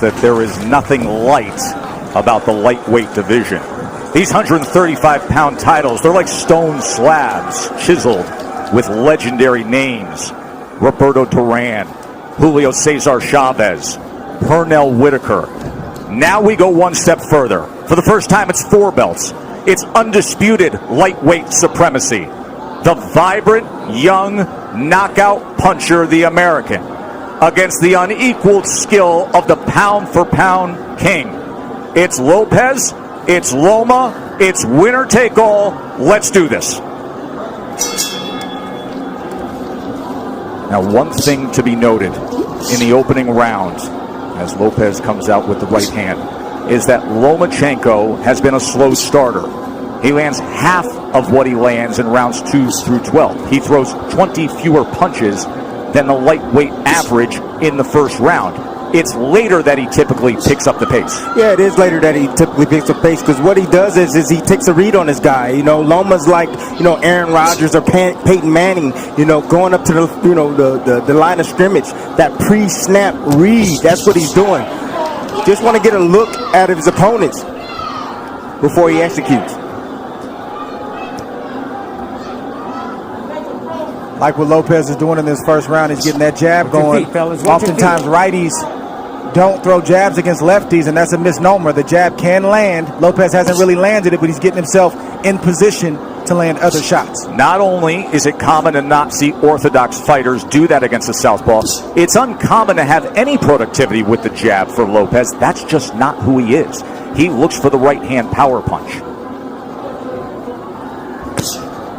that there is nothing light about the lightweight division. These 135-pound titles, they're like stone slabs chiseled with legendary names. Roberto Duran, Julio Cesar Chavez, Pernell Whitaker. Now we go one step further. For the first time, it's 4 belts. It's undisputed lightweight supremacy. The vibrant, young knockout puncher, the American, against the unequaled skill of the pound-for-pound king. It's Lopez, it's Loma, it's winner take all. Let's do this. Now, one thing to be noted in the opening round, as Lopez comes out with the right hand, is that Lomachenko has been a slow starter. He lands half of what he lands in rounds 2 through 12. He throws 20 fewer punches than the lightweight average in the first round. It's later that he typically picks up the pace. Yeah, it is later that he typically picks up pace, because what he does is he takes a read on his guy. You know, Loma's like, Aaron Rodgers or Peyton Manning, going up to the line of scrimmage. That pre-snap read, that's what he's doing. Just want to get a look at his opponents before he executes. Like what Lopez is doing in this first round, he's getting that jab going. Oftentimes righties don't throw jabs against lefties, and that's a misnomer. The jab can land. Lopez hasn't really landed it, but he's getting himself in position to land other shots. Not only is it common to not see orthodox fighters do that against the southpaw, it's uncommon to have any productivity with the jab for Lopez. That's just not who he is. He looks for the right-hand power punch.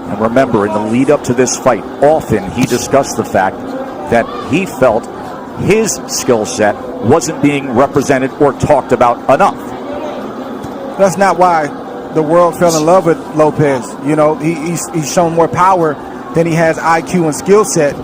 And remember, in the lead up to this fight, often he discussed the fact that he felt his skill set wasn't being represented or talked about enough. That's not why the world fell in love with Lopez. He's shown more power than he has IQ and skill set.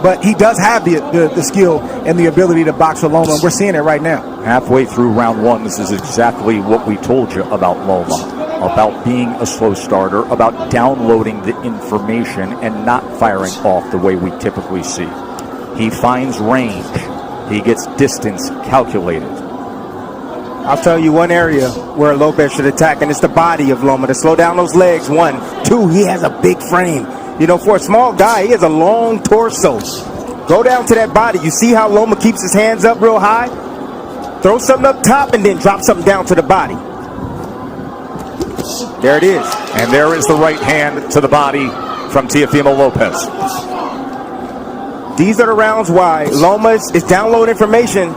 But he does have the skill and the ability to box with Loma, and we're seeing it right now. Halfway through round 1, this is exactly what we told you about Loma. About being a slow starter, about downloading the information and not firing off the way we typically see. He finds range. He gets distance calculated. I'll tell you one area where Lopez should attack, and it's the body of Loma, to slow down those legs. 1, 2, he has a big frame. For a small guy, he has a long torso. Go down to that body. You see how Loma keeps his hands up real high? Throw something up top and then drop something down to the body. There it is. And there is the right hand to the body from Teofimo Lopez. These are the rounds why Loma is downloading information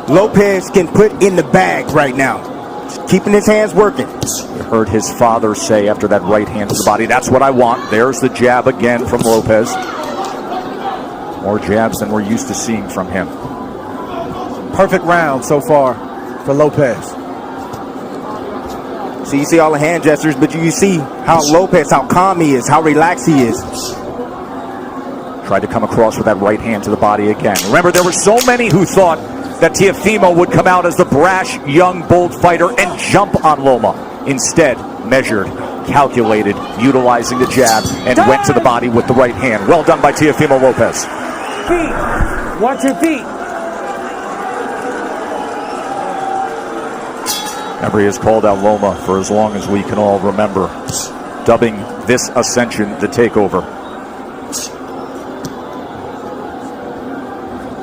Lopez can put in the bag right now. Just keeping his hands working. You heard his father say after that right hand to the body, that's what I want. There's the jab again from Lopez. More jabs than we're used to seeing from him. Perfect round so far for Lopez. So you see all the hand gestures, but you see how Lopez, how calm he is, how relaxed he is. Tried to come across with that right hand to the body again. Remember, there were so many who thought that Teofimo would come out as the brash, young, bold fighter and jump on Loma. Instead, measured, calculated, utilizing the jab, and went to the body with the right hand. Well done by Teofimo Lopez. Feet. Watch your feet. Remember, he has called out Loma for as long as we can all remember, dubbing this ascension the takeover.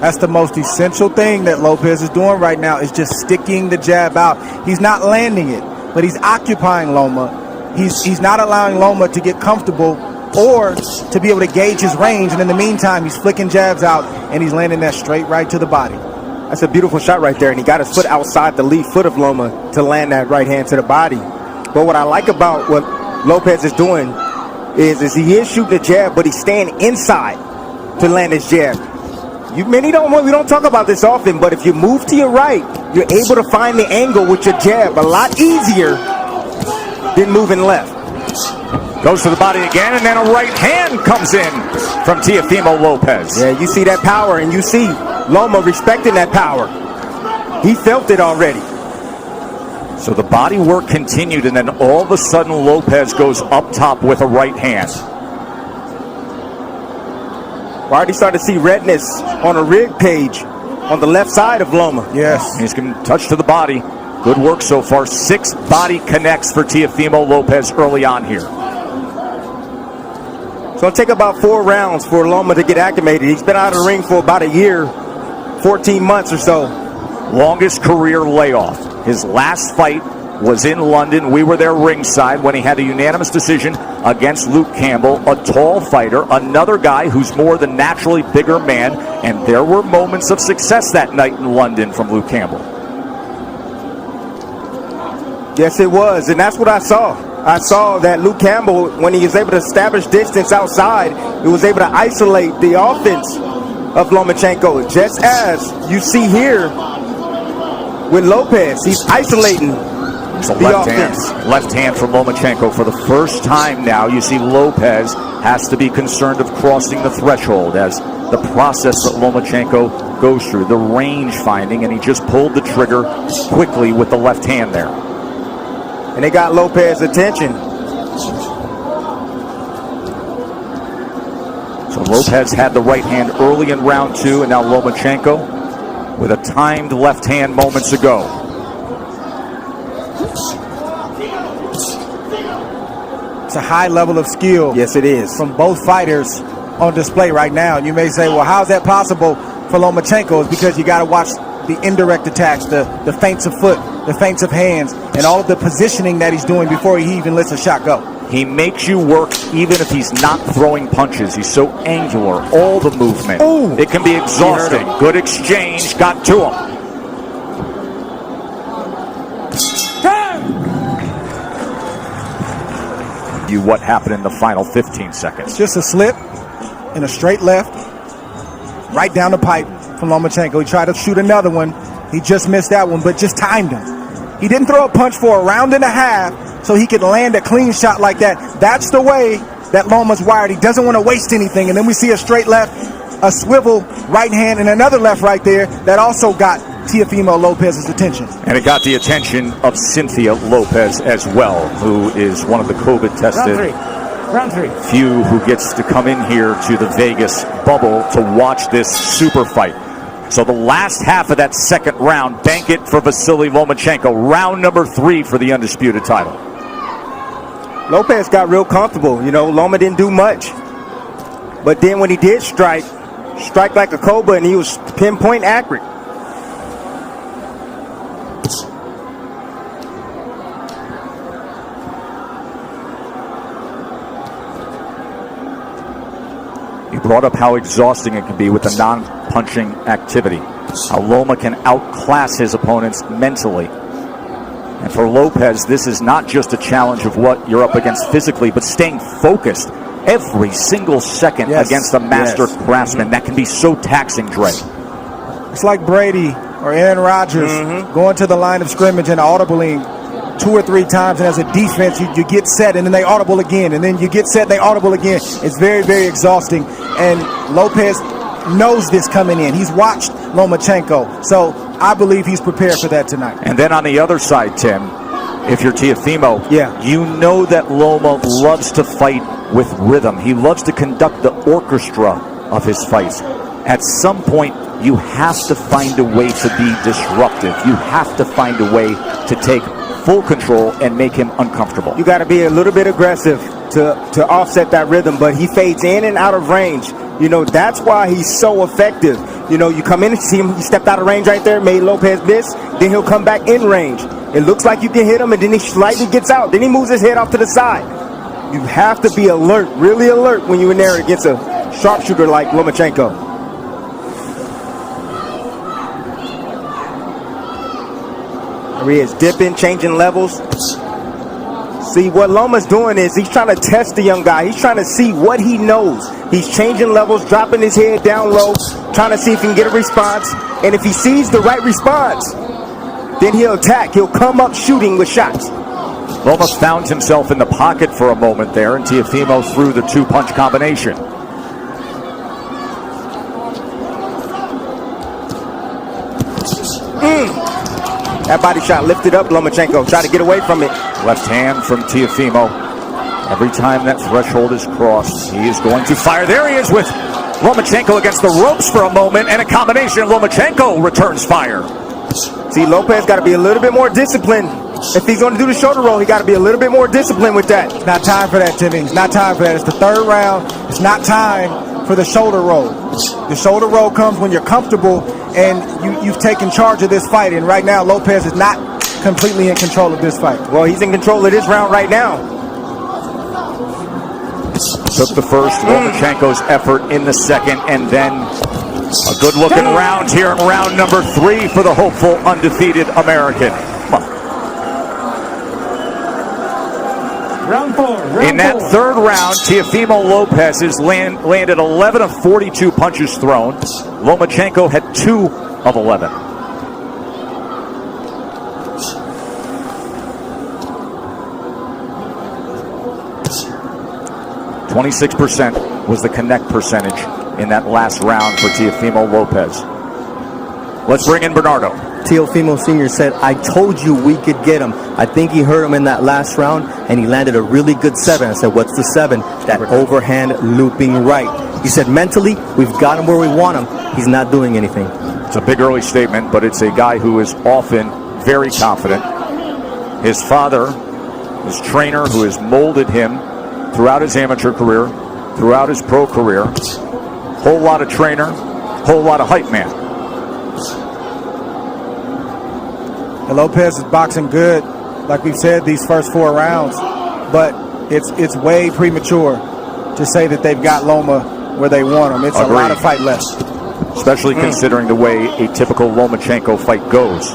That's the most essential thing that Lopez is doing right now, is just sticking the jab out. He's not landing it, but he's occupying Loma. He's not allowing Loma to get comfortable or to be able to gauge his range. And in the meantime, he's flicking jabs out, and he's landing that straight right to the body. That's a beautiful shot right there, and he got his foot outside the lead foot of Loma to land that right hand to the body. But what I like about what Lopez is doing is he is shooting a jab, but he's staying inside to land his jab. We don't talk about this often, but if you move to your right, you're able to find the angle with your jab a lot easier than moving left. Goes to the body again, and then a right hand comes in from Teofimo Lopez. Yeah, you see that power, and you see Loma respecting that power. He felt it already. So the body work continued, and then all of a sudden Lopez goes up top with a right hand. We already started to see redness on a rig page on the left side of Loma. Yes. He's going to touch to the body. Good work so far. 6 body connects for Teofimo Lopez early on here. So it'll take about 4 rounds for Loma to get acclimated. He's been out of the ring for about a year, 14 months or so. Longest career layoff. His last fight was in London. We were there ringside when he had a unanimous decision against Luke Campbell, a tall fighter, another guy who's more than naturally bigger man, and there were moments of success that night in London from Luke Campbell. Yes, it was, and that's what I saw. I saw that Luke Campbell, when he was able to establish distance outside, he was able to isolate the offense of Lomachenko, just as you see here with Lopez. He's isolating So the offense. left hand from Lomachenko. For the first time now, you see Lopez has to be concerned of crossing the threshold as the process that Lomachenko goes through, the range finding, and he just pulled the trigger quickly with the left hand there. And they got Lopez's attention. So Lopez had the right hand early in round 2, and now Lomachenko with a timed left hand moments ago. It's a high level of skill. Yes, it is. From both fighters on display right now. And you may say, well, how's that possible for Lomachenko? It's because you got to watch the indirect attacks, the feints of foot, the feints of hands, and all of the positioning that he's doing before he even lets a shot go. He makes you work even if he's not throwing punches. He's so angular, all the movement. Ooh. It can be exhausting. Good exchange, got to him. What happened in the final 15 seconds. Just a slip and a straight left, right down the pipe from Lomachenko. He tried to shoot another one. He just missed that one, but just timed him. He didn't throw a punch for a round and a half so he could land a clean shot like that. That's the way that Loma's wired. He doesn't want to waste anything. And then we see a straight left, a swivel right hand, and another left right there that also got Teofimo Lopez's attention. And it got the attention of Cynthia Lopez as well, who is one of the COVID-tested Round three. few who gets to come in here to the Vegas bubble to watch this super fight. So the last half of that second round, bank it for Vasiliy Lomachenko. Round number 3 for the undisputed title. Lopez got real comfortable. You know, Loma didn't do much. But then when he did strike like a cobra, and he was pinpoint accurate. He brought up how exhausting it can be with a non-punching activity. How Loma can outclass his opponents mentally. And for Lopez, this is not just a challenge of what you're up against physically, but staying focused every single second against a master craftsman. That can be so taxing, Dre. It's like Brady or Aaron Rodgers going to the line of scrimmage and audibling 2 or 3 times, and as a defense you get set and then they audible again, and then you get set and they audible again. It's very, very exhausting, and Lopez knows this coming in. He's watched Lomachenko, so I believe he's prepared for that tonight. And then on the other side, Tim, if you're Teofimo, you know that Loma loves to fight with rhythm. He loves to conduct the orchestra of his fights. At some point, you have to find a way to be disruptive. You have to find a way to take full control and make him uncomfortable. You got to be a little bit aggressive to offset that rhythm, but he fades in and out of range. You know, that's why he's so effective. You know, you come in and see him, he stepped out of range right there, made Lopez miss, then he'll come back in range. It looks like you can hit him, and then he slightly gets out. Then he moves his head off to the side. You have to be alert, really alert, when you're in there against a sharpshooter like Lomachenko. There he is, dipping, changing levels. See, what Loma's doing is he's trying to test the young guy. He's trying to see what he knows. He's changing levels, dropping his head down low, trying to see if he can get a response. And if he sees the right response, then he'll attack. He'll come up shooting with shots. Loma found himself in the pocket for a moment there, and Teofimo threw the 2-punch combination. That body shot lifted up Lomachenko. Tried to get away from it. Left hand from Teofimo. Every time that threshold is crossed, he is going to fire. There he is with Lomachenko against the ropes for a moment, and a combination. Lomachenko returns fire. See, Lopez got to be a little bit more disciplined. If he's going to do the shoulder roll, he got to be a little bit more disciplined with that. It's not time for that, Timmy. It's not time for that. It's the third round. It's not time for the shoulder roll. The shoulder roll comes when you're comfortable and you've taken charge of this fight. And right now, Lopez is not completely in control of this fight. Well, he's in control of this round right now. Took the first, Lomachenko's effort in the second, and then a good-looking round here in round number 3 for the hopeful undefeated American. Round 4. In that third round, Teofimo Lopez has landed 11 of 42 punches thrown. Lomachenko had 2 of 11. .26% was the connect percentage in that last round for Teofimo Lopez. Let's bring in Bernardo. Teofimo Sr. said, I told you we could get him. I think he hurt him in that last round, and he landed a really good 7. I said, what's the 7? That overhand looping right. He said, mentally, we've got him where we want him. He's not doing anything. It's a big early statement, but it's a guy who is often very confident. His father, his trainer, who has molded him throughout his amateur career, throughout his pro career. Whole lot of trainer, whole lot of hype man. And Lopez is boxing good, like we've said, these first 4 rounds. But it's way premature to say that they've got Loma where they want him. It's a lot of fight left. Especially considering the way a typical Lomachenko fight goes.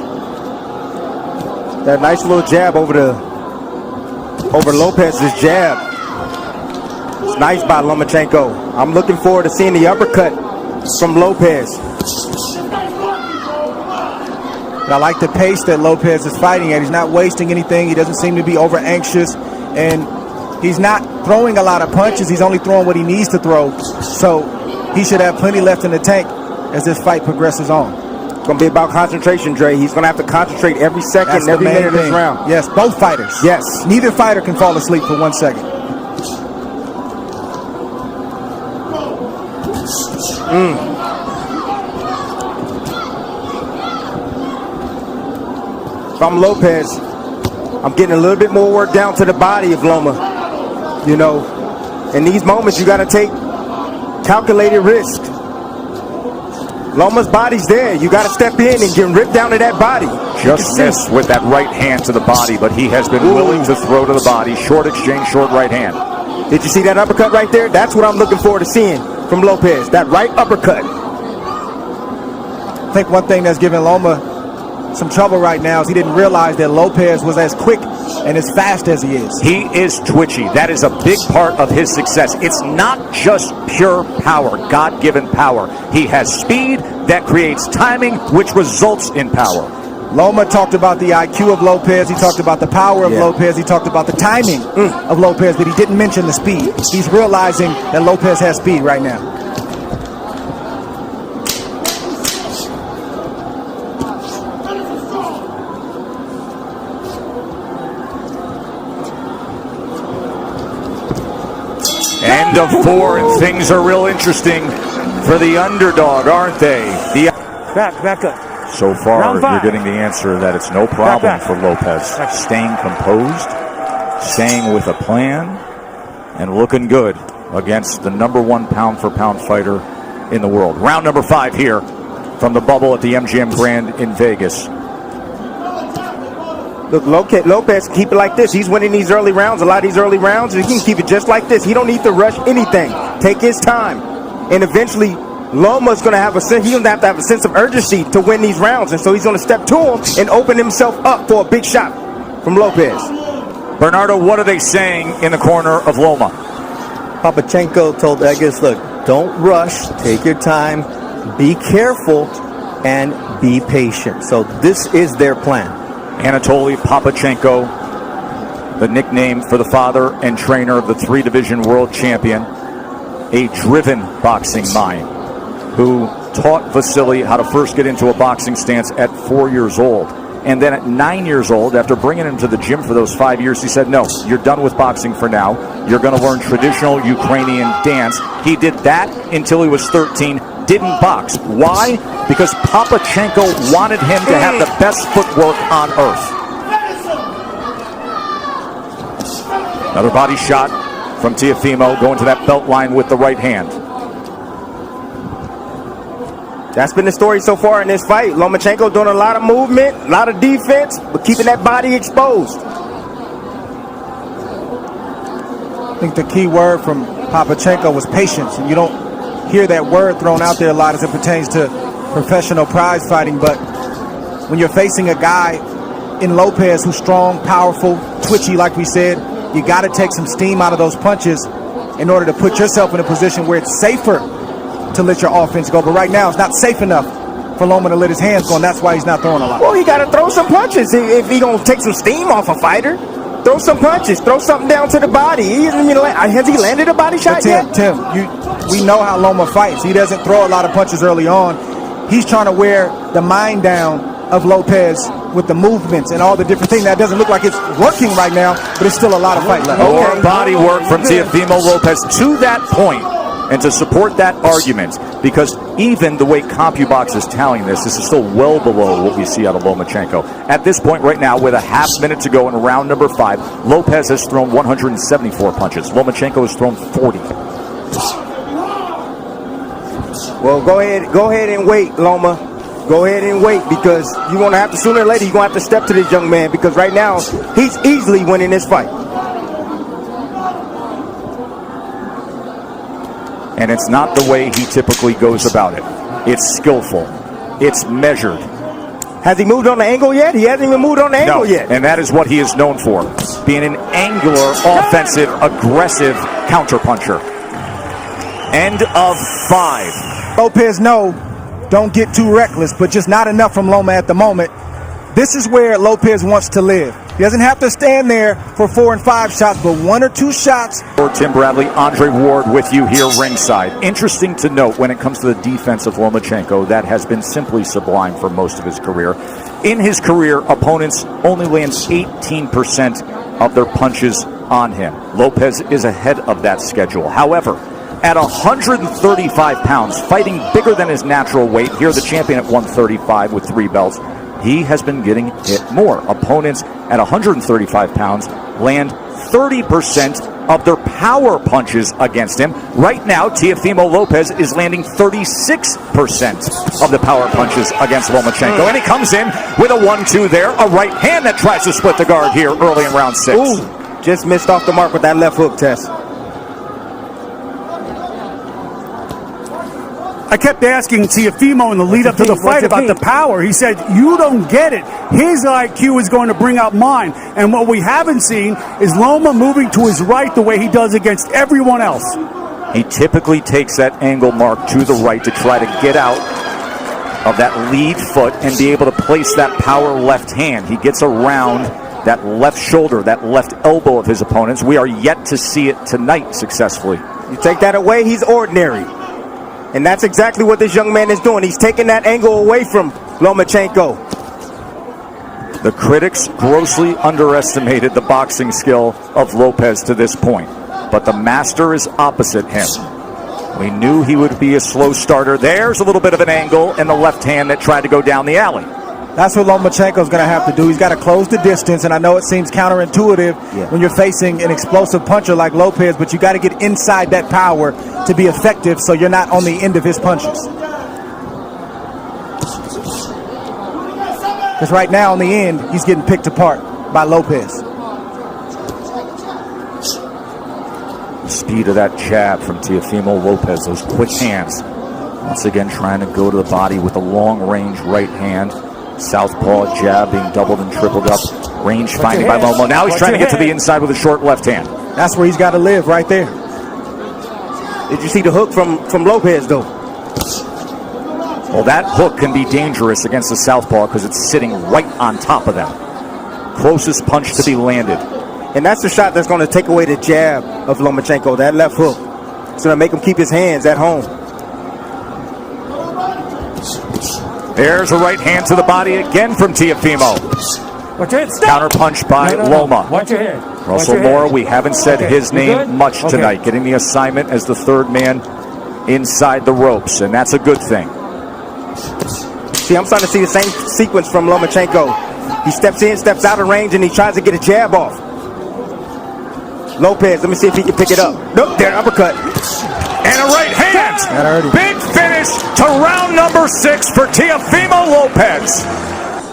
That nice little jab over Lopez's jab. It's nice by Lomachenko. I'm looking forward to seeing the uppercut from Lopez. But I like the pace that Lopez is fighting at. He's not wasting anything. He doesn't seem to be over anxious. And he's not throwing a lot of punches. He's only throwing what he needs to throw. So he should have plenty left in the tank as this fight progresses on. It's going to be about concentration, Dre. He's going to have to concentrate every second, every minute of this round. Yes, both fighters. Yes. Neither fighter can fall asleep for 1 second. If I'm Lopez, I'm getting a little bit more work down to the body of Loma. You know, in these moments, you got to take calculated risk. Loma's body's there. You got to step in and get ripped down to that body. Just missed with that right hand to the body, but he has been willing to throw to the body. Short exchange, short right hand. Did you see that uppercut right there? That's what I'm looking forward to seeing from Lopez. That right uppercut. I think one thing that's giving Loma some trouble right now is he didn't realize that Lopez was as quick and as fast as he is. He is twitchy. That is a big part of his success. It's not just pure power, God-given power. He has speed that creates timing, which results in power. Loma talked about the IQ of Lopez. He talked about the power of Lopez. He talked about the timing of Lopez, but he didn't mention the speed. He's realizing that Lopez has speed right now. End of 4, and things are real interesting for the underdog, aren't they? Back up. So far, Round 5. you're getting the answer that it's no problem for Lopez. Staying composed, staying with a plan, and looking good against the #1 pound-for-pound fighter in the world. Round number 5 here from the bubble at the MGM Grand in Vegas. Look, Lopez, keep it like this. He's winning these early rounds, a lot of these early rounds, and he can keep it just like this. He don't need to rush anything. Take his time. And eventually, Loma's going to have he's going to have a sense of urgency to win these rounds. And so he's going to step to him and open himself up for a big shot from Lopez. Bernardo, what are they saying in the corner of Loma? Papachenko told Egas, look, don't rush, take your time, be careful, and be patient. So this is their plan. Anatoly Papachenko, the nickname for the father and trainer of the 3-division world champion, a driven boxing mind who taught Vasiliy how to first get into a boxing stance at 4 years old And then at 9 years old, after bringing him to the gym for those 5 years, he said, no, you're done with boxing for now. You're going to learn traditional Ukrainian dance. He did that until he was 13, didn't box. Why? Because Papachenko wanted him to have the best footwork on earth. Another body shot from Teofimo, going to that belt line with the right hand. That's been the story so far in this fight. Lomachenko doing a lot of movement, a lot of defense, but keeping that body exposed. I think the key word from Papachenko was patience, and you don't hear that word thrown out there a lot as it pertains to professional prize fighting. But when you're facing a guy in Lopez who's strong, powerful, twitchy, like we said, you got to take some steam out of those punches in order to put yourself in a position where it's safer to let your offense go. But right now, it's not safe enough for Loma to let his hands go, and that's why he's not throwing a lot. Well, he got to throw some punches if he going to take some steam off a fighter. Throw some punches. Throw something down to the body. Has he landed a body shot yet? Tim, we know how Loma fights. He doesn't throw a lot of punches early on. He's trying to wear the mind down of Lopez with the movements and all the different things. That doesn't look like it's working right now, but it's still a lot of fight left. More body work from Teofimo Lopez to that point, and to support that argument, because even the way CompuBox is tallying this is still well below what we see out of Lomachenko. At this point right now, with a half minute to go in round number 5, Lopez has thrown 174 punches. Lomachenko has thrown 40. Well, go ahead and wait, Loma. Go ahead and wait, because you're going to have to, sooner or later, you're going to have to step to this young man, because right now, he's easily winning this fight. And it's not the way he typically goes about it. It's skillful. It's measured. Has he moved on the angle yet? He hasn't even moved on the angle yet. And that is what he is known for, being an angular, offensive, aggressive counterpuncher. End of 5. Lopez, don't get too reckless, but just not enough from Loma at the moment. This is where Lopez wants to live. He doesn't have to stand there for 4 and 5 shots, but 1 or 2 shots. For Tim Bradley, Andre Ward with you here ringside. Interesting to note when it comes to the defense of Lomachenko, that has been simply sublime for most of his career. In his career, opponents only land 18% of their punches on him. Lopez is ahead of that schedule. However, at 135 pounds, fighting bigger than his natural weight, here the champion at 135 with 3 belts, he has been getting hit more. Opponents at 135 pounds land 30% of their power punches against him. Right now, Teofimo Lopez is landing 36% of the power punches against Lomachenko. And he comes in with a 1-2 there, a right hand that tries to split the guard here early in round 6. Ooh, just missed off the mark with that left hook, Tess. I kept asking Teofimo in the lead up to the fight about the power. He said, you don't get it. His IQ is going to bring out mine. And what we haven't seen is Loma moving to his right the way he does against everyone else. He typically takes that angle mark to the right to try to get out of that lead foot and be able to place that power left hand. He gets around that left shoulder, that left elbow of his opponents. We are yet to see it tonight successfully. You take that away, he's ordinary. And that's exactly what this young man is doing. He's taking that angle away from Lomachenko. The critics grossly underestimated the boxing skill of Lopez to this point, but the master is opposite him. We knew he would be a slow starter. There's a little bit of an angle in the left hand that tried to go down the alley. That's what Lomachenko's going to have to do. He's got to close the distance, and I know it seems counterintuitive when you're facing an explosive puncher like Lopez, but you got to get inside that power to be effective so you're not on the end of his punches. Because right now, on the end, he's getting picked apart by Lopez. The speed of that jab from Teofimo Lopez, those quick hands. Once again, trying to go to the body with a long-range right hand. Southpaw jab being doubled and tripled up. Range finding by Loma. Now he's trying to get to the inside with a short left hand. That's where he's got to live, right there. Did you see the hook from Lopez, though? Well, that hook can be dangerous against the southpaw because it's sitting right on top of them. Closest punch to be landed. And that's the shot that's going to take away the jab of Lomachenko, that left hook. It's going to make him keep his hands at home. There's a right hand to the body again from Teofimo. Watch your head. Stop. Counter punch by Loma. Watch your head. Russell Watch your Moore, head. we haven't said Okay. his You name good? much Okay. tonight, getting the assignment as the third man inside the ropes, and that's a good thing. See, I'm starting to see the same sequence from Lomachenko. He steps in, steps out of range, and he tries to get a jab off. Lopez, let me see if he can pick it up. Nope, there, uppercut. And a right hand. That hurt him. Big finish to round number 6 for Teofimo Lopez.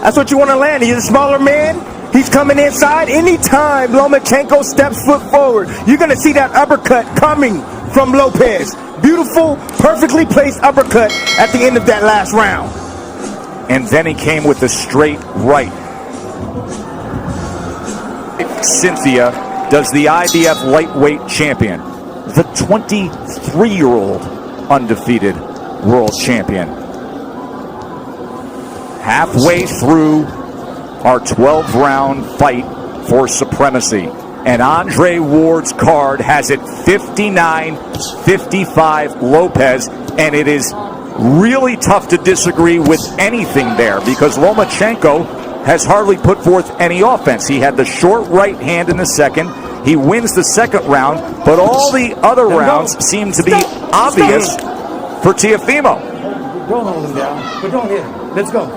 That's what you want to land. He's a smaller man. He's coming inside. Anytime Lomachenko steps foot forward, you're going to see that uppercut coming from Lopez. Beautiful, perfectly placed uppercut at the end of that last round. And then he came with the straight right. Cynthia does the IBF lightweight champion, the 23-year-old undefeated world champion. Halfway through our 12-round fight for supremacy. And Andre Ward's card has it 59-55 Lopez, and it is really tough to disagree with anything there because Lomachenko has hardly put forth any offense. He had the short right hand in the second. He wins the second round, but all the other rounds seem to be obvious for Teofimo. Don't hold him down, but don't hit him. Let's go.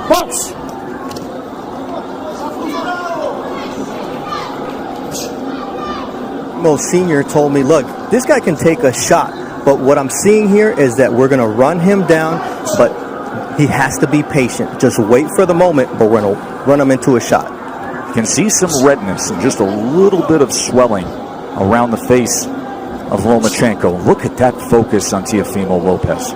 Box. Mo Sr. told me, look, this guy can take a shot, but what I'm seeing here is that we're going to run him down, but he has to be patient. Just wait for the moment, but we're going to run him into a shot. You can see some redness and just a little bit of swelling around the face of Lomachenko. Look at that focus on Teofimo Lopez.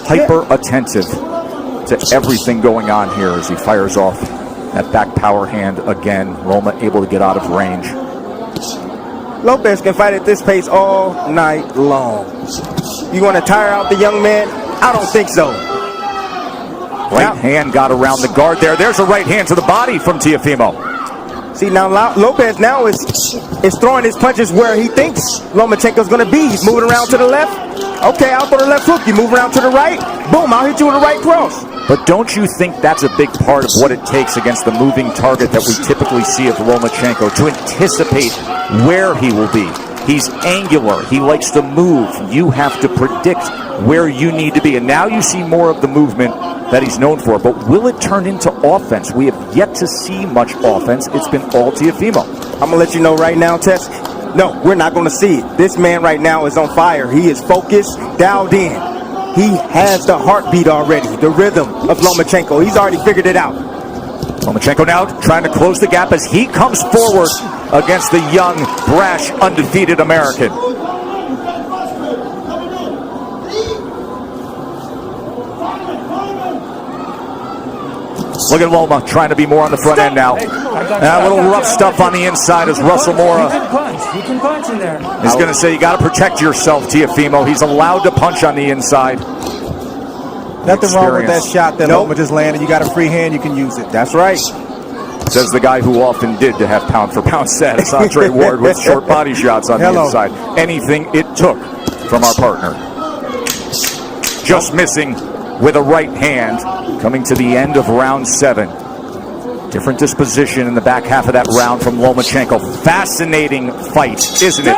Hyper attentive to everything going on here as he fires off that back power hand again. Loma able to get out of range. Lopez can fight at this pace all night long. You want to tire out the young man? I don't think so. Right hand got around the guard there. There's a right hand to the body from Teofimo. See, now Lopez now is throwing his punches where he thinks Lomachenko's going to be. He's moving around to the left. Okay, I'll throw the left hook. You move around to the right. Boom, I'll hit you with a right cross. But don't you think that's a big part of what it takes against the moving target that we typically see of Lomachenko, to anticipate where he will be? He's angular. He likes to move. You have to predict where you need to be. And now you see more of the movement that he's known for. But will it turn into offense? We have yet to see much offense. It's been all Teofimo. I'm going to let you know right now, Tess. No, we're not going to see it. This man right now is on fire. He is focused, dialed in. He has the heartbeat already, the rhythm of Lomachenko. He's already figured it out. Lomachenko now trying to close the gap as he comes forward against the young, brash, undefeated American. Look at Loma trying to be more on the front end now. A little rough stuff on the inside as Russell Moore You can punch. You can punch in there. is going to say you got to protect yourself, Teofimo. He's allowed to punch on the inside. Nothing wrong with that Experience. shot that Nope. Loma just landed. You got a free hand, you can use it. That's right. Says the guy who often did to have pound-for-pound status, Andre Ward, with short body shots on the Hello. inside. Anything it took from our partner. Just missing with a right hand, coming to the end of round 7. Different disposition in the back half of that round from Lomachenko. Fascinating fight, isn't it?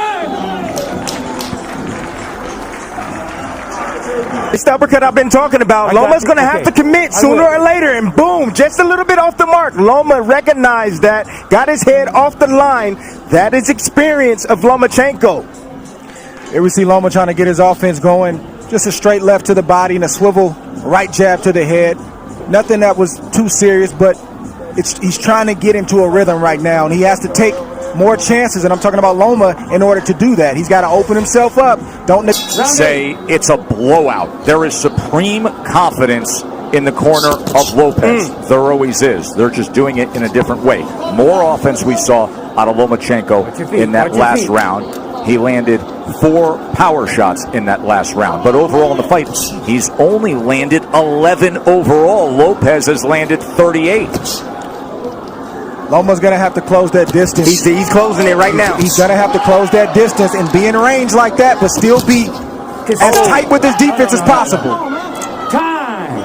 It's the uppercut I've been talking about. Loma's going to have to commit sooner or later, and boom, just a little bit off the mark. Loma recognized that, got his head off the line. That is experience of Lomachenko. Here we see Loma trying to get his offense going. Just a straight left to the body and a swivel right jab to the head. Nothing that was too serious, but he's trying to get into a rhythm right now, and he has to take more chances, and I'm talking about Loma, in order to do that. He's got to open himself up. Don't say it's a blowout. There is supreme confidence in the corner of Lopez. There always is. They're just doing it in a different way. More offense we saw out of Lomachenko in that last round. He landed 4 power shots in that last round. But overall in the fight, he's only landed 11 overall. Lopez has landed 38. Loma's going to have to close that distance. He's closing it right now. He's going to have to close that distance and be in range like that, but still be as tight with his defense as possible. Time.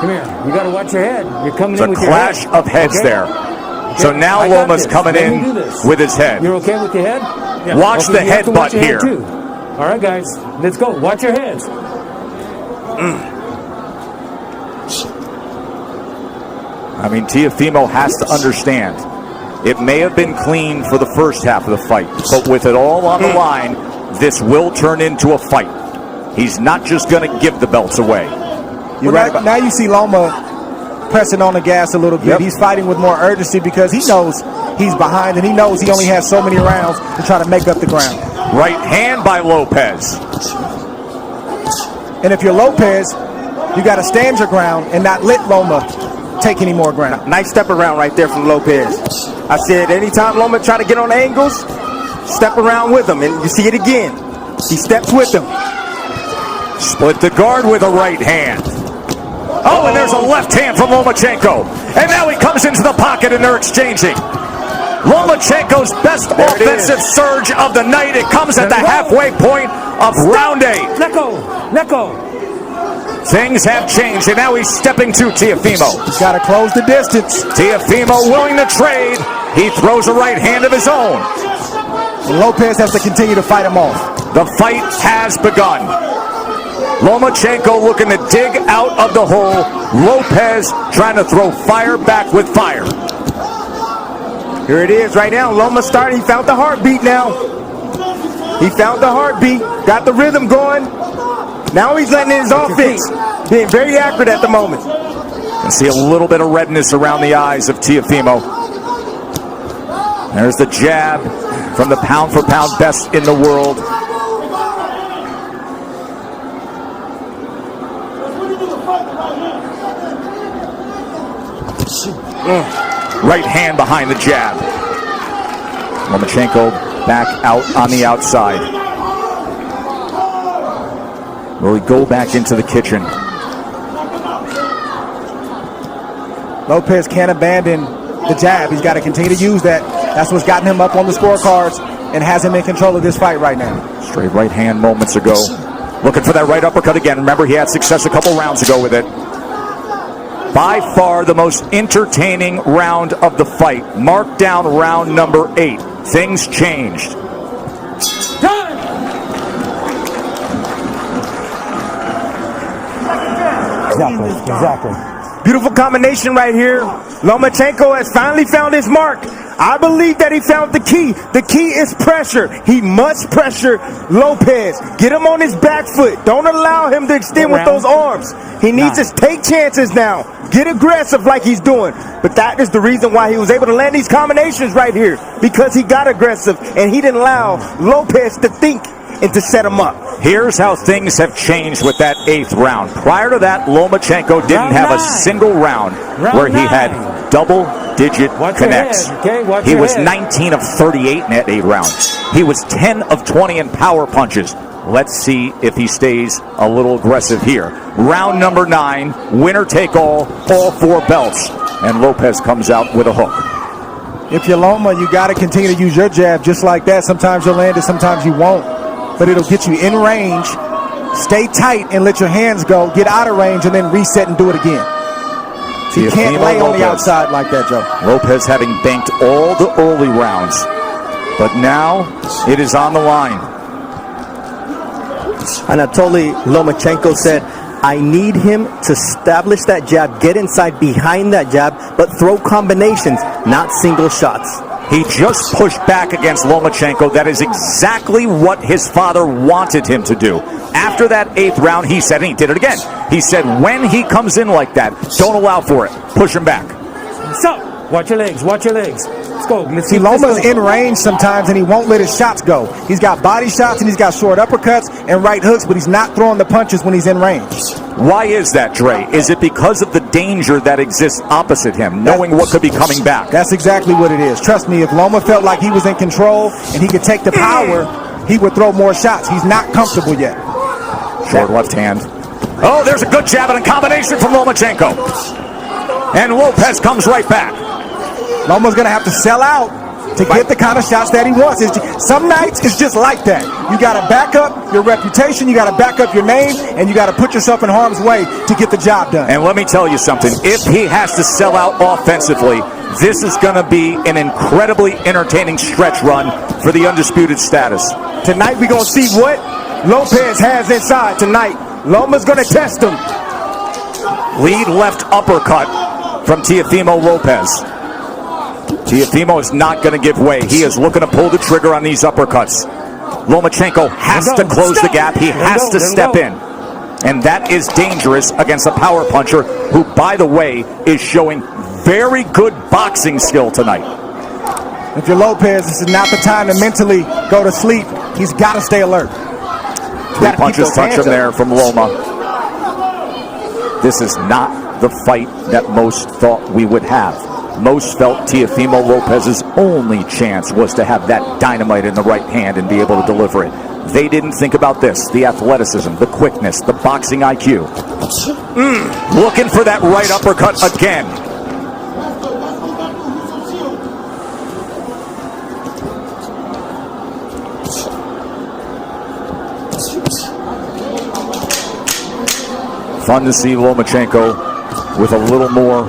Come here. You got to watch your head. You're coming It's in a with your head. clash of heads Okay? there. So Okay, now I got Loma's this. coming Let me in do this. with his head. You're okay with your head? Yeah. Watch Okay, the you have to watch headbutt your head here. too. All right, guys. Let's go. Watch your heads. I mean, Teofimo has to understand. It may have been clean for the first half of the fight, but with it all on the line, this will turn into a fight. He's not just going to give the belts away. You're right. Now you see Loma pressing on the gas a little bit. Yep. He's fighting with more urgency because he knows he's behind and he knows he only has so many rounds to try to make up the ground. Right hand by Lopez. And if you're Lopez, you got to stand your ground and not let Loma take any more ground. Nice step around right there from Lopez. I said anytime Loma try to get on angles, step around with him. And you see it again. He steps with him. Split the guard with a right hand. Oh, and there's a left hand from Lomachenko. And now he comes into the pocket and they're exchanging. Lomachenko's best offensive surge of the night. It comes at the halfway point of round 8. Let go. Let go. Things have changed, and now he's stepping to Teofimo. He's got to close the distance. Teofimo willing to trade. He throws a right hand of his own. And Lopez has to continue to fight him off. The fight has begun. Lomachenko looking to dig out of the hole. Lopez trying to throw fire back with fire. Here it is right now. Loma started. He found the heartbeat now. He found the heartbeat. Got the rhythm going. Now he's letting in his offense. Being very accurate at the moment. I see a little bit of redness around the eyes of Teofimo. There's the jab from the pound-for-pound best in the world. Right hand behind the jab. Lomachenko back out on the outside. Will he go back into the kitchen? Lopez can't abandon the jab. He's got to continue to use that. That's what's gotten him up on the scorecards and has him in control of this fight right now. Straight right hand moments ago. Looking for that right uppercut again. Remember, he had success a couple rounds ago with it. By far the most entertaining round of the fight. Mark down round number 8. Things changed. Exactly. Beautiful combination right here. Lomachenko has finally found his mark. I believe that he found the key. The key is pressure. He must pressure Lopez. Get him on his back foot. Don't allow him to extend with those arms. He needs to take chances now. Get aggressive like he's doing. But that is the reason why he was able to land these combinations right here. Because he got aggressive and he didn't allow Lopez to think and to set him up. Here's how things have changed with that 8th round. Prior to that, Lomachenko didn't Round have a 9. single round where he had double-digit Watch your connects. head, okay? Watch He your was head. 19 of 38 in that 8 rounds. He was 10 of 20 in power punches. Let's see if he stays a little aggressive here. Round number 9, winner take all 4 belts. And Lopez comes out with a hook. If you're Loma, you got to continue to use your jab just like that. Sometimes you'll land it, sometimes you won't. But it'll get you in range. Stay tight and let your hands go. Get out of range and then reset and do it again. So you can't Teofimo lay on the Lopez. outside like that, Joe. Lopez having banked all the early rounds. But now it is on the line. Anatoly Lomachenko said, I need him to establish that jab, get inside behind that jab, but throw combinations, not single shots. He just pushed back against Lomachenko. That is exactly what his father wanted him to do. After that 8th round, he said, and he did it again, he said, when he comes in like that, don't allow for it. Push him back. So, watch your legs. Watch your legs. Let's go. Let's See, keep this Loma's going. in range sometimes and he won't let his shots go. He's got body shots and he's got short uppercuts and right hooks, but he's not throwing the punches when he's in range. Why is that, Dre? Is it because of the danger that exists opposite him, knowing what could be coming back? That's exactly what it is. Trust me, if Loma felt like he was in control and he could take the power, he would throw more shots. He's not comfortable yet. Short left hand. Oh, there's a good jab and a combination from Lomachenko. And Lopez comes right back. Loma's going to have to sell out to get the kind of shots that he wants. Some nights it's just like that. You got to back up your reputation, you got to back up your name, and you got to put yourself in harm's way to get the job done. And let me tell you something. If he has to sell out offensively, this is going to be an incredibly entertaining stretch run for the undisputed status. Tonight we're going to see what Lopez has inside tonight. Loma's going to test him. Lead left uppercut from Teofimo Lopez. Teofimo is not going to give way. He is looking to pull the trigger on these uppercuts. Lomachenko has to close the gap. He has to step in. And that is dangerous against a power puncher who, by the way, is showing very good boxing skill tonight. If you're Lopez, this is not the time to mentally go to sleep. He's got to stay alert. Three punches touch him there from Loma. This is not the fight that most thought we would have. Most felt Teofimo Lopez's only chance was to have that dynamite in the right hand and be able to deliver it. They didn't think about this, the athleticism, the quickness, the boxing IQ. Looking for that right uppercut again. Fun to see Lomachenko with a little more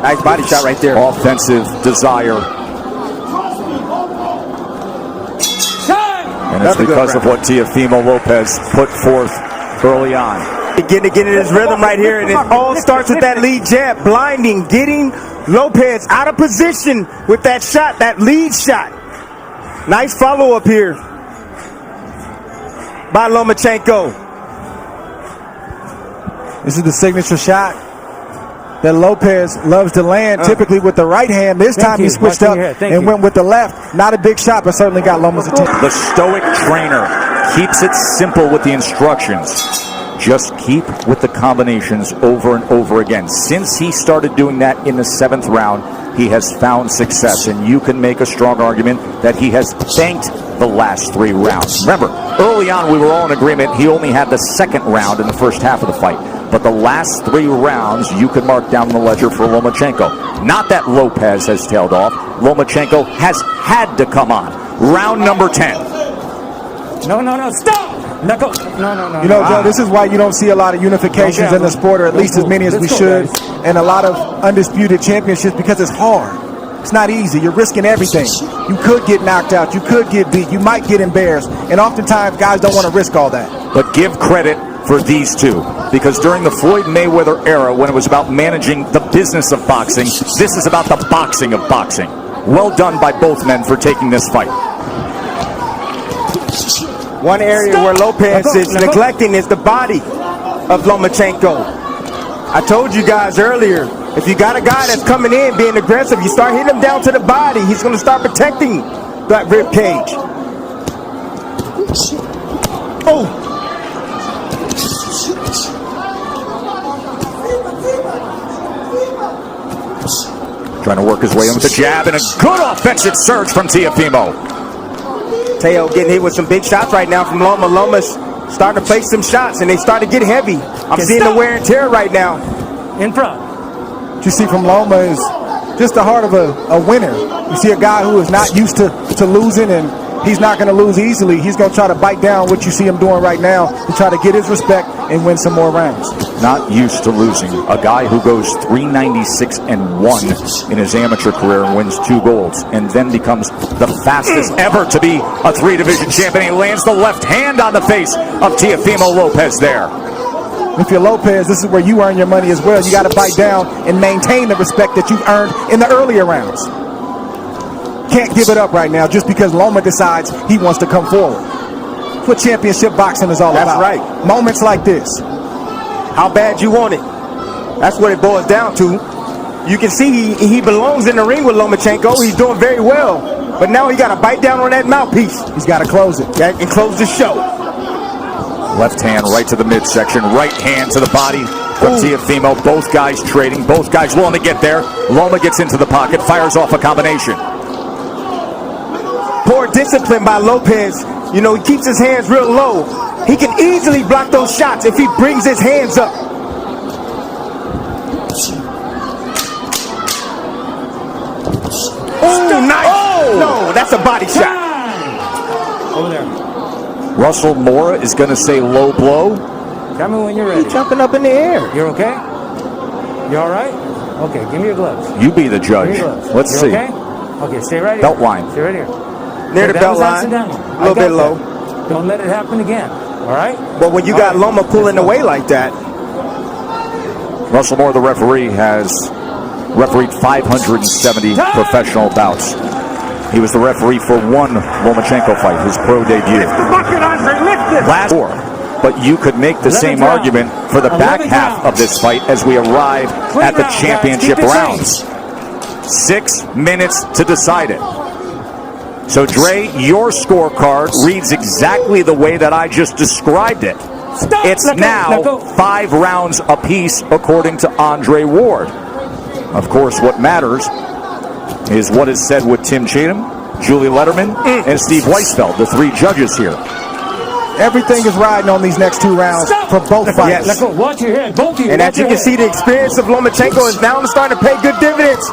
nice body shot right there. Offensive desire. And it's because of what Teofimo Lopez put forth early on. Getting in his rhythm right here, and it all starts with that lead jab, blinding, getting Lopez out of position with that shot, that lead shot. Nice follow-up here by Lomachenko. This is the signature shot that Lopez loves to land, typically with the right hand. This time he switched up and went with the left. Not a big shot, but certainly got Loma's attention. The stoic trainer keeps it simple with the instructions. Just keep with the combinations over and over again. Since he started doing that in the 7th round, he has found success, and you can make a strong argument that he has banked the last 3 rounds. Remember, early on we were all in agreement he only had the 2nd round in the first half of the fight. But the last 3 rounds, you can mark down the ledger for Lomachenko. Not that Lopez has tailed off. Lomachenko has had to come on. Round number 10. No, stop! No. You know, Joe, this is why you don't see a lot of unifications in the sport, or at least as many as we should, and a lot of undisputed championships, because it's hard. It's not easy. You're risking everything. You could get knocked out. You could get beat. You might get embarrassed. And oftentimes, guys don't want to risk all that. But give credit for these two, because during the Floyd Mayweather era, when it was about managing the business of boxing, this is about the boxing of boxing. Well done by both men for taking this fight. One area where Lopez is neglecting is the body of Lomachenko. I told you guys earlier, if you got a guy that's coming in being aggressive, you start hitting him down to the body, he's going to start protecting that rib cage. Trying to work his way in with the jab, and a good offensive surge from Teofimo. Teo getting hit with some big shots right now from Loma. Loma's starting to place some shots, and they start to get heavy. I'm seeing the wear and tear right now. In front. What you see from Loma is just the heart of a winner. You see a guy who is not used to losing, and he's not going to lose easily. He's going to try to bite down what you see him doing right now to try to get his respect and win some more rounds. Not used to losing. A guy who goes 396-1 in his amateur career and wins 2 golds, and then becomes the fastest ever to be a 3-division champion. He lands the left hand on the face of Teofimo Lopez there. If you're Lopez, this is where you earn your money as well. You got to bite down and maintain the respect that you've earned in the earlier rounds. Can't give it up right now just because Loma decides he wants to come forward. That's what championship boxing is all about. That's right. Moments like this. How bad you want it. That's what it boils down to. You can see he belongs in the ring with Lomachenko. He's doing very well. But now he got to bite down on that mouthpiece. He's got to close it. And close the show. Left hand right to the midsection. Right hand to the body from Teofimo. Both guys trading. Both guys willing to get there. Loma gets into the pocket. Fires off a combination. Poor discipline by Lopez. You know, he keeps his hands real low. He can easily block those shots if he brings his hands up. Oh, nice. No, that's a body shot. Over there. Russell Mora is going to say low blow. Tell me when you're ready. He's jumping up in the air. You're okay? You all right? Okay, give me your gloves. You be the Give me judge. your gloves. Let's You're see. Okay? Okay, stay right here. Belt line. Stay right here. Near the belt line. A A little bit low. Don't let it happen again. All right? But when you got Loma pulling away like that, Russell Moore, the referee, has refereed 570 professional bouts. He was the referee for one Lomachenko fight, his pro debut. Last four. But you could make the same argument for the back half of this fight as we arrive at the championship rounds. 6 minutes to decide it. So, Dre, your scorecard reads exactly the way that I just described it. It's now 5 rounds apiece, according to Andre Ward. Of course, what matters is what is said with Tim Chatham, Julie Letterman, and Steve Weisfeld, the 3 judges here. Everything is riding on these next 2 rounds for both fights. Yes. Watch your head. Both of you. and as you can see, the experience of Lomachenko is now starting to pay good dividends.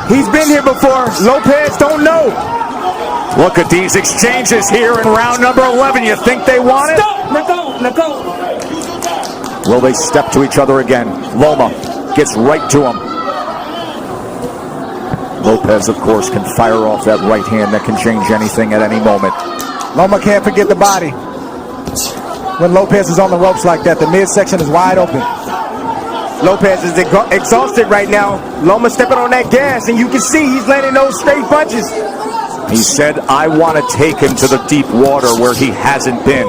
He's been here before. Lopez don't know. Look at these exchanges here in round number 11. You think they want it? Stop! Let go! Will they step to each other again? Loma gets right to him. Lopez, of course, can fire off that right hand that can change anything at any moment. Loma can't forget the body. When Lopez is on the ropes like that, the midsection is wide open. Lopez is exhausted right now. Loma stepping on that gas, and you can see he's landing those straight punches. He said, I want to take him to the deep water where he hasn't been.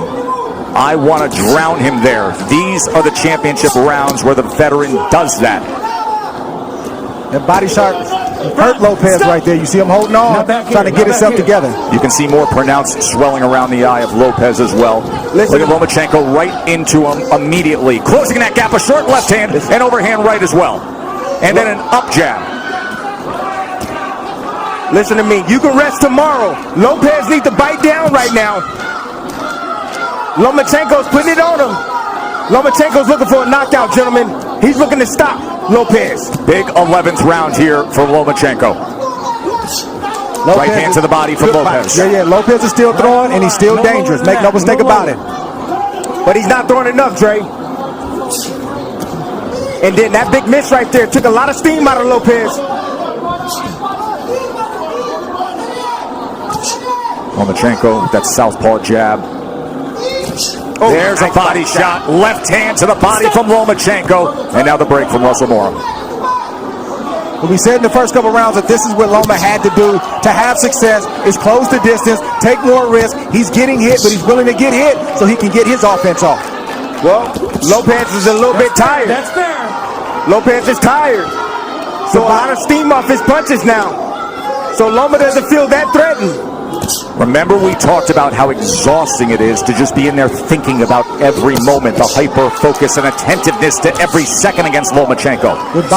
I want to drown him there. These are the championship rounds where the veteran does that. That body shot hurt Lopez right there. You see him holding on, trying to get himself together. You can see more pronounced swelling around the eye of Lopez as well. Look at Lomachenko right into him immediately. Closing that gap, a short left hand and overhand right as well. And then an up jab. Listen to me. You can rest tomorrow. Lopez needs to bite down right now. Lomachenko's putting it on him. Lomachenko's looking for a knockout, gentlemen. He's looking to stop Lopez. Big 11th round here for Lomachenko. Right hand to the body from Lopez. Yeah, Lopez is still throwing, and he's still dangerous. Make no mistake about it. But he's not throwing enough, Dre. And then that big miss right there took a lot of steam out of Lopez. Lomachenko, that southpaw jab. There's a body shot. Left hand to the body from Lomachenko. And now the break from Russell Mora. But we said in the first couple rounds that this is what Loma had to do to have success, is close the distance, take more risk. He's getting hit, but he's willing to get hit so he can get his offense off. Well, Lopez is a little bit tired. That's fair. Lopez is tired. So a lot of steam off his punches now. So Loma doesn't feel that threatened. Remember, we talked about how exhausting it is to just be in there thinking about every moment, the hyper focus and attentiveness to every second against Lomachenko.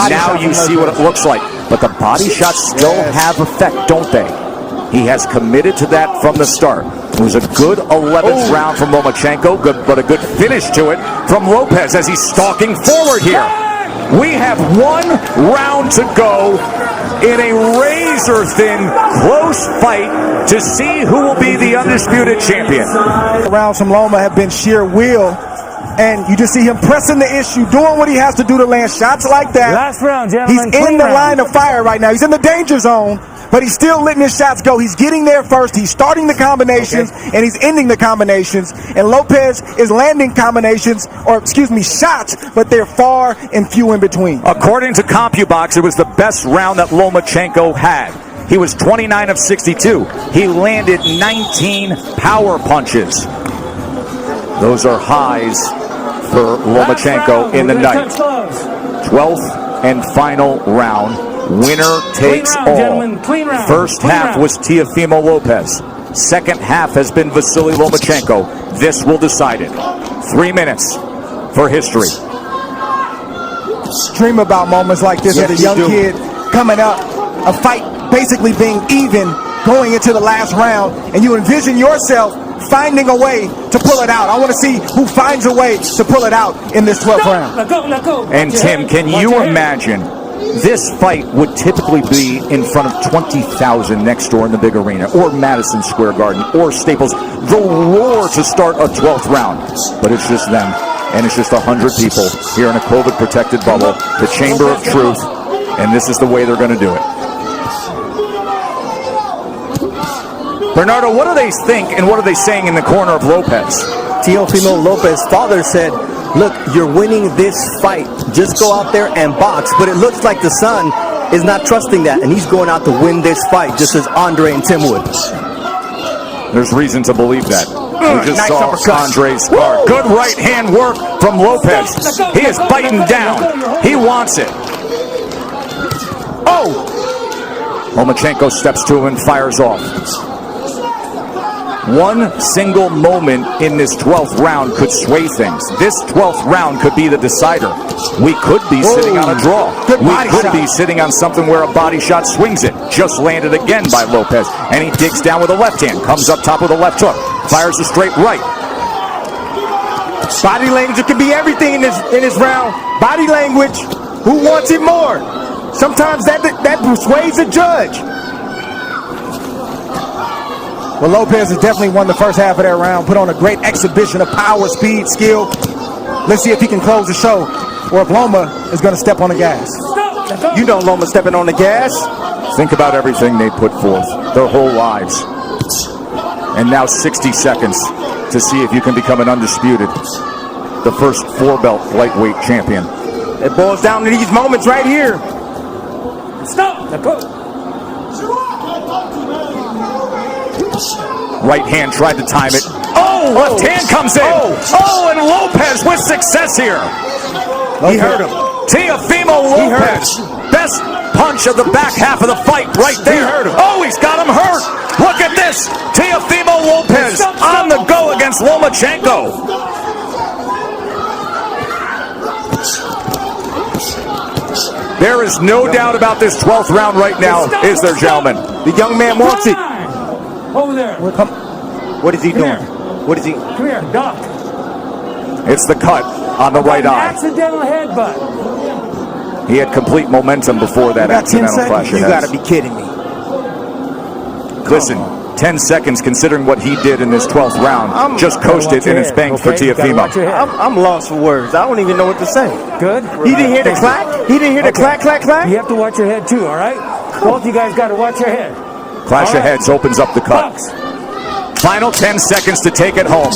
Now you see what it looks like. But the body shots still have effect, don't they? He has committed to that from the start. It was a good 11th round from Lomachenko, but a good finish to it from Lopez as he's stalking forward here. We have 1 round to go in a razor-thin, close fight to see who will be the undisputed champion. Rounds from Loma have been sheer will, and you just see him pressing the issue, doing what he has to do to land shots like that. Last round, gentlemen. He's in the line of fire right now. He's in the danger zone, but he's still letting his shots go. He's getting there first. He's starting the combinations, and he's ending the combinations. And Lopez is landing combinations, or excuse me, shots, but they're far and few in between. According to CompuBox, it was the best round that Lomachenko had. He was 29 of 62. He landed 19 power punches. Those are highs for Lomachenko in the night. 12th and final round. Winner takes all. First half was Teofimo Lopez. Second half has been Vasiliy Lomachenko. This will decide it. 3 minutes for history. Dream about moments like this as a young kid coming up, a fight basically being even going into the last round, and you envision yourself finding a way to pull it out. I want to see who finds a way to pull it out in this 12th round. Let go. And Tim, can you imagine This fight would typically be in front of 20,000 next door in the big arena, or Madison Square Garden, or Staples. The roar to start a 12th round. But it's just them, and it's just 100 people here in a COVID-protected bubble, the chamber of truth, and this is the way they're going to do it. Bernardo, what do they think, and what are they saying in the corner of Lopez? Teofimo Lopez' father said, look, you're winning this fight. Just go out there and box. But it looks like the son is not trusting that, and he's going out to win this fight, just as Andre and Tim would. There's reason to believe that. We just saw Andre's card. Good right hand work from Lopez. He is biting down. He wants it. Oh! Lomachenko steps to him and fires off. One single moment in this 12th round could sway things. This 12th round could be the decider. We could be sitting on a draw. We could be sitting on something where a body shot swings it. Just landed again by Lopez. And he digs down with a left hand. Comes up top with a left hook. Fires a straight right. Body language could be everything in this round. Body language. Who wants it more? Sometimes that persuades a judge. Well, Lopez has definitely won the first half of that round, put on a great exhibition of power, speed, skill. Let's see if he can close the show, or if Loma is going to step on the gas. You know Loma stepping on the gas. Think about everything they put forth, their whole lives. And now 60 seconds to see if you can become an undisputed, the first four-belt lightweight champion. It boils down to these moments right here. Stop! Right hand tried to time it. Oh, left hand comes in. Oh, and Lopez with success here. He hurt him. Teofimo Lopez. Best punch of the back half of the fight right there. He hurt him. Oh, he's got him hurt. Look at this. Teofimo Lopez on the go against Lomachenko. There is no doubt about this 12th round right now, is there, gentlemen? The young man wants it. Over there. What is he doing? What is he? Come here, duck. It's the cut on the right eye. Accidental headbutt. He had complete momentum before that accidental clash. You got to be kidding me. Listen, 10 seconds considering what he did in this 12th round. Just coasted and it's bang for Teofimo. I'm lost for words. I don't even know what to say. Good. He didn't hear the clack? He didn't hear the clack, clack, clack? You have to watch your head too, all right? Both you guys got to watch your head. Clash of heads opens up the cut. Final 10 seconds to take it home.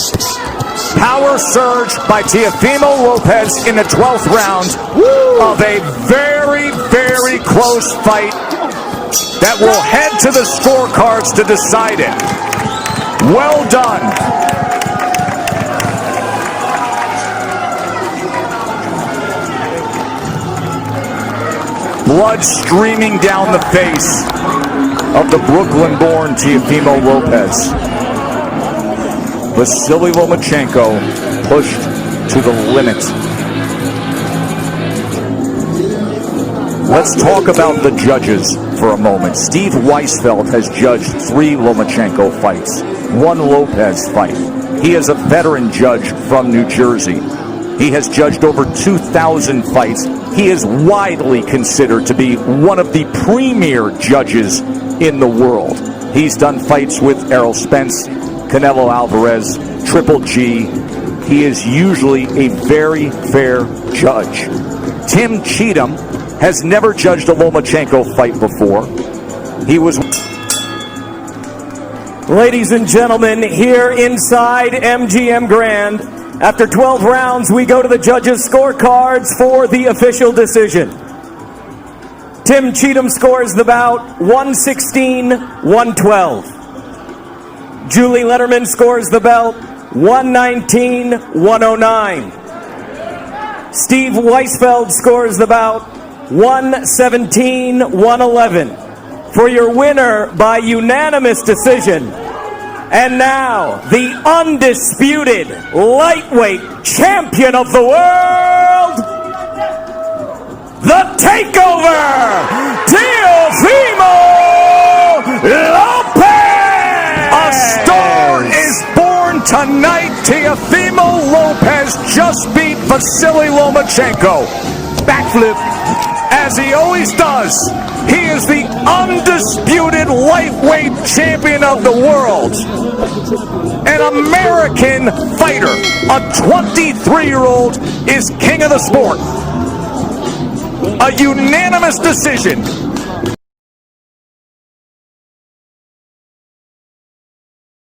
Power surge by Teofimo Lopez in the 12th round of a very, very close fight that will head to the scorecards to decide it. Well done. Blood streaming down the face of the Brooklyn-born Teofimo Lopez. Vasiliy Lomachenko pushed to the limit. Let's talk about the judges for a moment. Steve Weisfeld has judged 3 Lomachenko fights, 1 Lopez fight. He is a veteran judge from New Jersey. He has judged over 2,000 fights. He is widely considered to be one of the premier judges in the world. He's done fights with Errol Spence, Canelo Alvarez, Triple G. He is usually a very fair judge. Tim Cheatham has never judged a Lomachenko fight before. He was... Ladies and gentlemen, here inside MGM Grand, after 12 rounds, we go to the judges' scorecards for the official decision. Tim Cheatham scores the bout 116-112. Julie Letterman scores the belt 119-109. Steve Weisfeld scores the bout 117-111. For your winner by unanimous decision, and now the undisputed lightweight champion of the world, the Takeover, Teofimo Lopez! A star is born tonight. Teofimo Lopez just beat Vasiliy Lomachenko. Backflip as he always does. He is the undisputed lightweight champion of the world. An American fighter, a 23-year-old, is king of the sport. A unanimous decision